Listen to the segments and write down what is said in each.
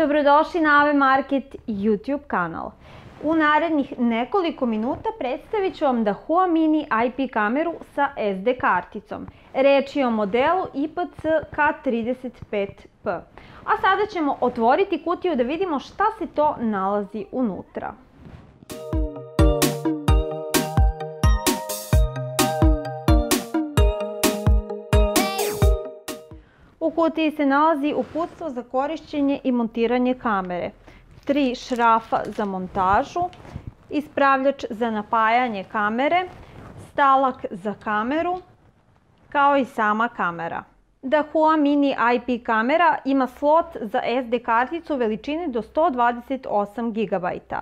Dobrodošli na AV Market YouTube kanal. U narednih nekoliko minuta predstavit ću vam Dahua Mini IP kameru sa SD karticom. Reč je o modelu IPC K35P. A sada ćemo otvoriti kutiju da vidimo šta se to nalazi unutra. U kutiji se nalazi uputstvo za korišćenje i montiranje kamere, 3 šrafa za montažu, ispravljač za napajanje kamere, stalak za kameru, kao i sama kamera. Dahua Mini IP kamera ima slot za SD karticu veličine do 128 GB.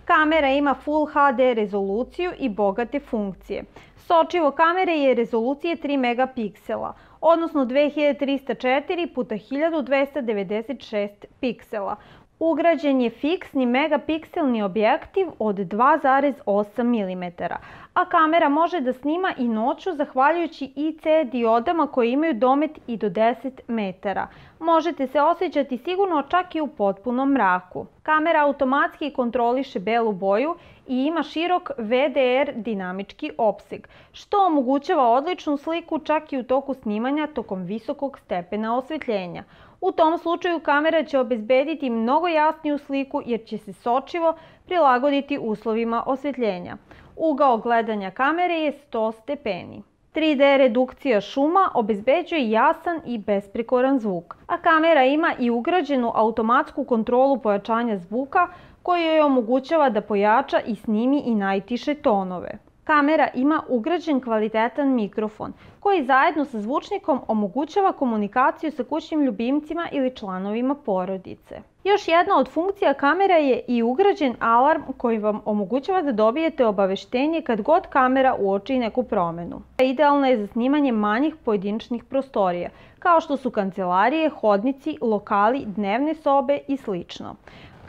Kamera ima Full HD rezoluciju i bogate funkcije. Sočivo kamere je rezolucije 3 megapiksela, odnosno 2304 x 1296 piksela. Ugrađen je fiksni megapikselni objektiv od 2,8 mm, a kamera može da snima i noću zahvaljujući IC diodama koje imaju domet i do 10 metara. Možete se osjećati sigurno čak i u potpunom mraku. Kamera automatski kontroliše belu boju i ima širok VDR dinamički opseg, što omogućava odličnu sliku čak i u toku snimanja tokom visokog stepena osvetljenja. U tom slučaju kamera će obezbediti mnogo jasniju sliku jer će se sočivo prilagoditi uslovima osvetljenja. Ugao gledanja kamere je 100 stepeni. 3D redukcija šuma obezbeđuje jasan i besprekoran zvuk, a kamera ima i ugrađenu automatsku kontrolu pojačanja zvuka koja joj omogućava da pojača i snimi i najtiše tonove. Kamera ima ugrađen kvalitetan mikrofon koji zajedno sa zvučnikom omogućava komunikaciju sa kućnim ljubimcima ili članovima porodice. Još jedna od funkcija kamera je i ugrađen alarm koji vam omogućava da dobijete obaveštenje kad god kamera uoči neku promenu. Idealna je za snimanje manjih pojedinačnih prostorija, kao što su kancelarije, hodnici, lokali, dnevne sobe i sl.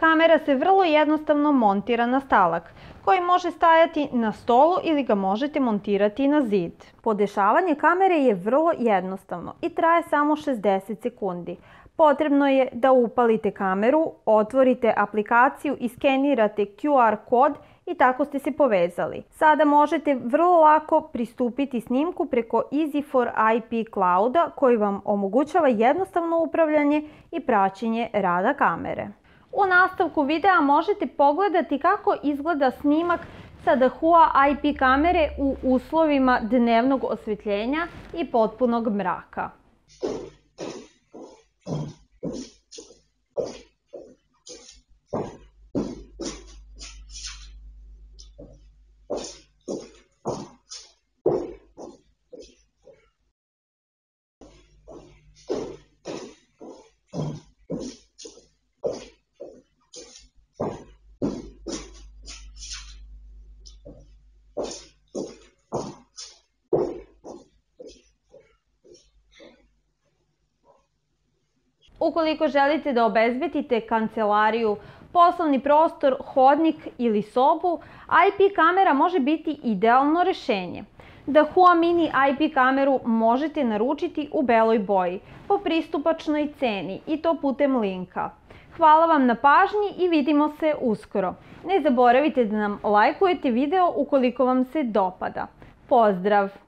Kamera se vrlo jednostavno montira na stalak, koji može stajati na stolu ili ga možete montirati na zid. Podešavanje kamere je vrlo jednostavno i traje samo 60 sekundi. Potrebno je da upalite kameru, otvorite aplikaciju i skenirate QR kod i tako ste se povezali. Sada možete vrlo lako pristupiti snimku preko Easy4IP Clouda koji vam omogućava jednostavno upravljanje i praćenje rada kamere. U nastavku videa možete pogledati kako izgleda snimak sa Dahua IP kamere u uslovima dnevnog osvetljenja i potpunog mraka. Ukoliko želite da obezbedite kancelariju, poslovni prostor, hodnik ili sobu, IP kamera može biti idealno rešenje. Dahua Mini IP kameru možete naručiti u beloj boji po pristupačnoj ceni i to putem linka. Hvala vam na pažnji i vidimo se uskoro. Ne zaboravite da nam lajkujete video ukoliko vam se dopada. Pozdrav!